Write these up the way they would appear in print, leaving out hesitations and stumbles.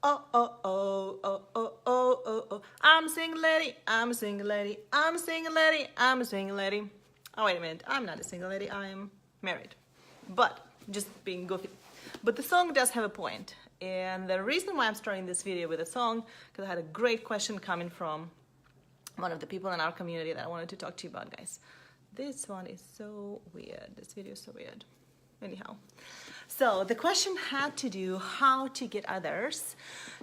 Oh, oh, oh, oh, oh, oh, oh, oh. I'm a single lady, I'm a single lady, I'm a single lady, I'm a single lady. Oh, wait a minute, I'm not a single lady, I'm married. But, just being goofy. But the song does have a point. And the reason why I'm starting this video with a song, because I had a great question coming from one of the people in our community that I wanted to talk to you about, guys. This one is so weird. This video is so weird. Anyhow, so the question had to do how to get others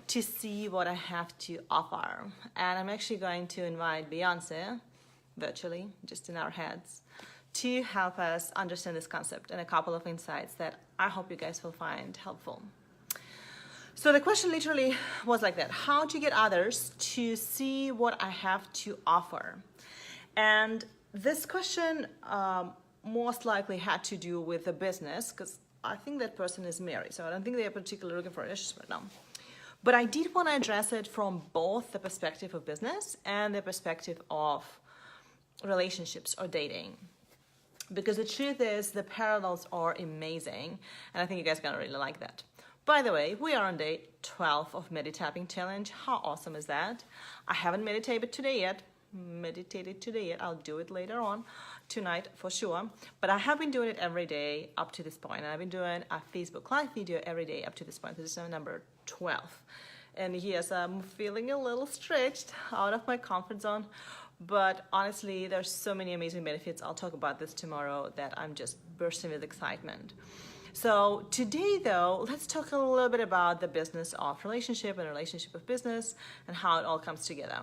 to see what I have to offer. And I'm actually going to invite Beyoncé, virtually, just in our heads, to help us understand this concept and a couple of insights that I hope you guys will find helpful. So the question literally was like that: how to get others to see what I have to offer. And this question most likely had to do with a business, because I think that person is married, so I don't think they're particularly looking for a relationship right now. But I did want to address it from both the perspective of business and the perspective of relationships or dating. Because the truth is, the parallels are amazing, and I think you guys are going to really like that. By the way, we are on day 12 of MIDI tapping challenge. How awesome is that? I haven't meditated today yet. I'll do it later on tonight for sure, but I have been doing it every day up to this point, and I've been doing a Facebook live video every day up to this point. This is number 12, and yes, I'm feeling a little stretched out of my comfort zone, but honestly, there's so many amazing benefits. I'll talk about this tomorrow that I'm just bursting with excitement. So today though, let's talk a little bit about the business of relationship and relationship of business and how it all comes together.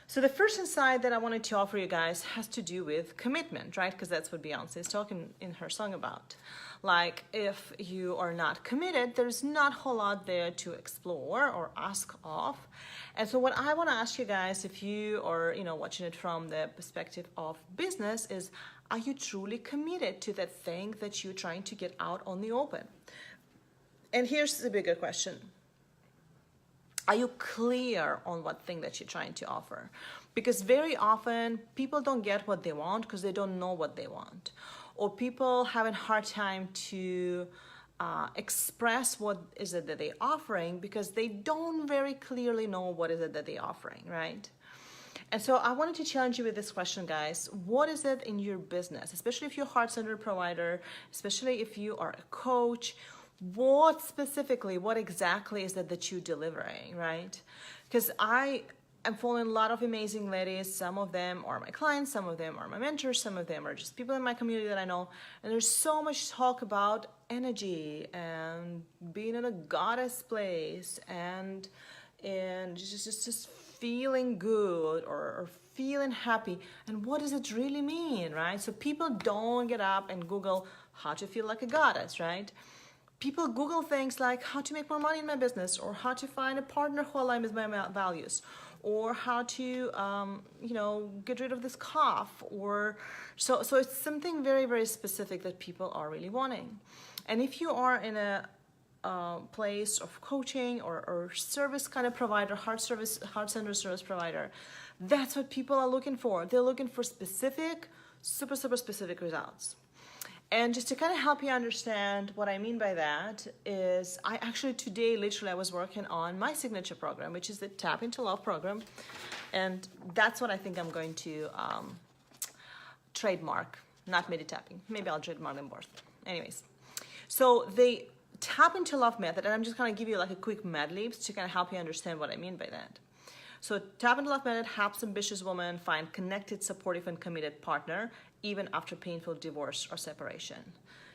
So the first insight that I wanted to offer you guys has to do with commitment, right? Because that's what Beyoncé is talking in her song about. Like, if you are not committed, there's not a whole lot there to explore or ask of. And so what I want to ask you guys, if you are, watching it from the perspective of business, is, are you truly committed to that thing that you're trying to get out on the open? And here's the bigger question. Are you clear on what thing that you're trying to offer? Because very often people don't get what they want because they don't know what they want. Or people have a hard time to express what is it that they're offering because they don't very clearly know what is it that they're offering, right? And so I wanted to challenge you with this question, guys. What is it in your business, especially if you're a heart-centered provider, especially if you are a coach? What exactly is it that you're delivering, right? Because I am following a lot of amazing ladies. Some of them are my clients, some of them are my mentors, some of them are just people in my community that I know. And there's so much talk about energy and being in a goddess place and just feeling good or feeling happy. And what does it really mean, right? So people don't get up and Google how to feel like a goddess, right? People Google things like how to make more money in my business, or how to find a partner who aligns with my values, or how to, get rid of this cough, or so it's something very, very specific that people are really wanting. And if you are in a place of coaching or service kind of provider, heart-centered service provider, that's what people are looking for. They're looking for specific, super specific results. And just to kind of help you understand what I mean by that is, I actually today, literally, I was working on my signature program, which is the Tap into Love program. And that's what I think I'm going to trademark, not MIDI tapping. Maybe I'll trademark them both. Anyways, so the Tap into Love method, and I'm just going to give you like a quick Mad Libs to kind of help you understand what I mean by that. So Tap into Love method helps ambitious women find connected, supportive, and committed partner even after painful divorce or separation.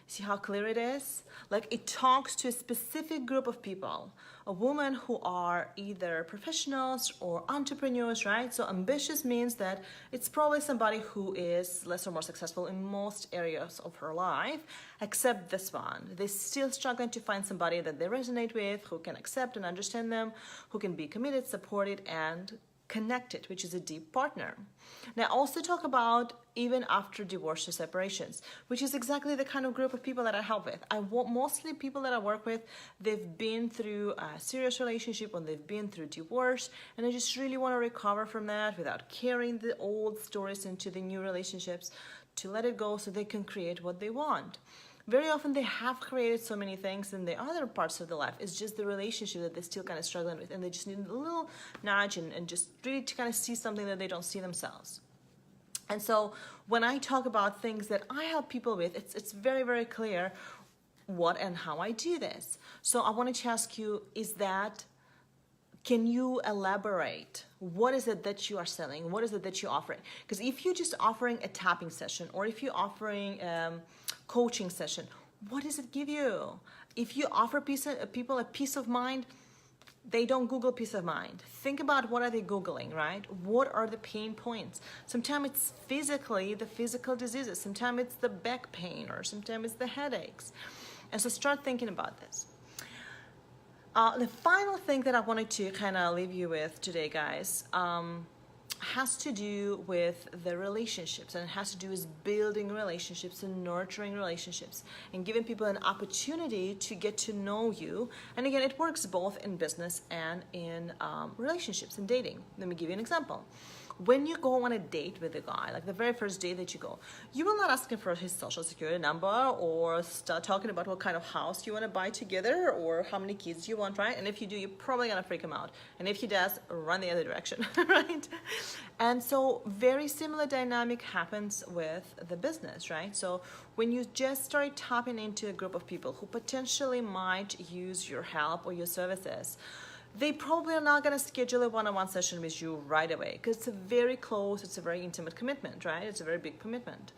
See how clear it is? Like, it talks to a specific group of people, a woman who are either professionals or entrepreneurs, right? So ambitious means that it's probably somebody who is less or more successful in most areas of her life, except this one. They're still struggling to find somebody that they resonate with, who can accept and understand them, who can be committed, supported, and connected, which is a deep partner. Now, I also talk about even after divorce or separations, which is exactly the kind of group of people that I help with. Mostly people that I work with, they've been through a serious relationship or they've been through divorce, and they just really want to recover from that without carrying the old stories into the new relationships, to let it go so they can create what they want. very often they have created so many things in the other parts of their life. It's just the relationship that they're still kind of struggling with, and they just need a little nudge and just really to kind of see something that they don't see themselves. And so when I talk about things that I help people with, it's very, very clear what and how I do this. So I wanted to ask you, can you elaborate? What is it that you are selling? What is it that you're offering? Because if you're just offering a tapping session, or if you're offering coaching session, what does it give you? If you offer people a peace of mind, they don't Google peace of mind. Think about what are they Googling, right? What are the pain points? Sometimes it's the physical diseases. Sometimes it's the back pain, or sometimes it's the headaches. And so start thinking about this. The final thing that I wanted to kind of leave you with today, guys, has to do with the relationships, and it has to do with building relationships and nurturing relationships and giving people an opportunity to get to know you. And again, it works both in business and in relationships and dating. Let me give you an example. When you go on a date with a guy, like the very first date that you go, you will not ask him for his social security number or start talking about what kind of house you want to buy together or how many kids you want, right? And if you do, you're probably going to freak him out. And if he does, run the other direction, right? And so very similar dynamic happens with the business, right? So when you just start tapping into a group of people who potentially might use your help or your services, they probably are not going to schedule a one-on-one session with you right away, because it's a very close, it's a very intimate commitment, right? It's a very big commitment.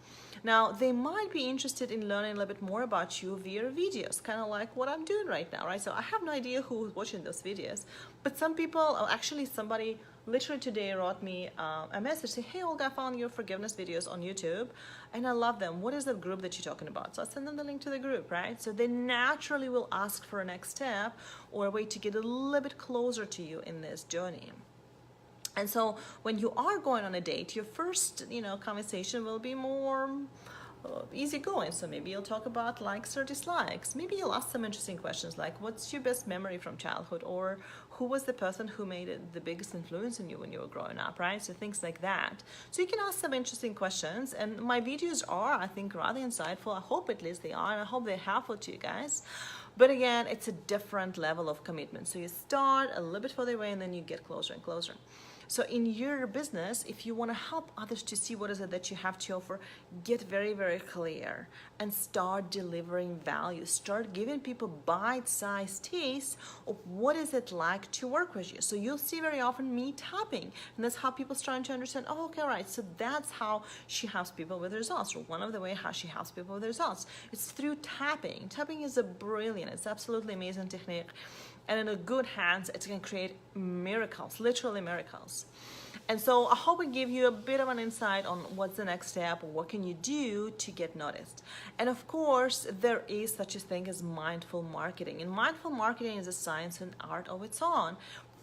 Now, they might be interested in learning a little bit more about you via videos, kind of like what I'm doing right now, right? So I have no idea who's watching those videos, but some people, actually somebody literally today wrote me a message saying, hey Olga, I found your forgiveness videos on YouTube and I love them. What is the group that you're talking about? So I send them the link to the group, right? So they naturally will ask for a next step or a way to get a little bit closer to you in this journey. And so when you are going on a date, your first, conversation will be more easygoing. So maybe you'll talk about likes or dislikes. Maybe you'll ask some interesting questions like, what's your best memory from childhood? Or who was the person who made the biggest influence on you when you were growing up, right? So things like that. So you can ask some interesting questions. And my videos are, I think, rather insightful. I hope at least they are, and I hope they're helpful to you guys. But again, it's a different level of commitment. So you start a little bit further away and then you get closer and closer. So in your business, if you want to help others to see what is it that you have to offer, get very, very clear and start delivering value. Start giving people bite-sized tastes of what is it like to work with you. So you'll see very often me tapping, and that's how people start to understand, oh, okay, all right, so that's how she helps people with results, or one of the way how she helps people with results. It's through tapping. Tapping is a brilliant, it's absolutely amazing technique. And in a good hands, it's going to create miracles, literally miracles. And so I hope I give you a bit of an insight on what's the next step, what can you do to get noticed. And of course, there is such a thing as mindful marketing. And mindful marketing is a science and art of its own.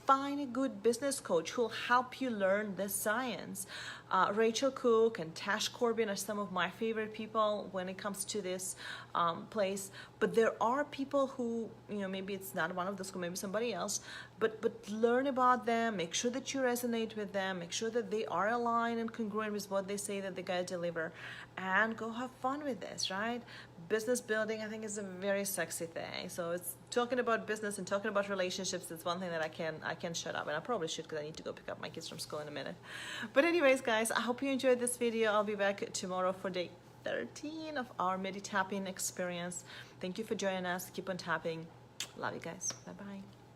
Find a good business coach who will help you learn this science. Rachel Cook and Tash Corbin are some of my favorite people when it comes to this place. But there are people who, maybe it's not one of those, maybe somebody else, but learn about them, make sure that you resonate with them, make sure that they are aligned and congruent with what they say that they're going to deliver, and go have fun with this, right? Business building, I think, is a very sexy thing. So it's talking about business and talking about relationships. It's one thing that I can shut up, and I probably should, because I need to go pick up my kids from school in a minute. But anyways, guys, I hope you enjoyed this video. I'll be back tomorrow for day 13 of our MIDI tapping experience. Thank you for joining us. Keep on tapping. Love you guys. Bye-bye.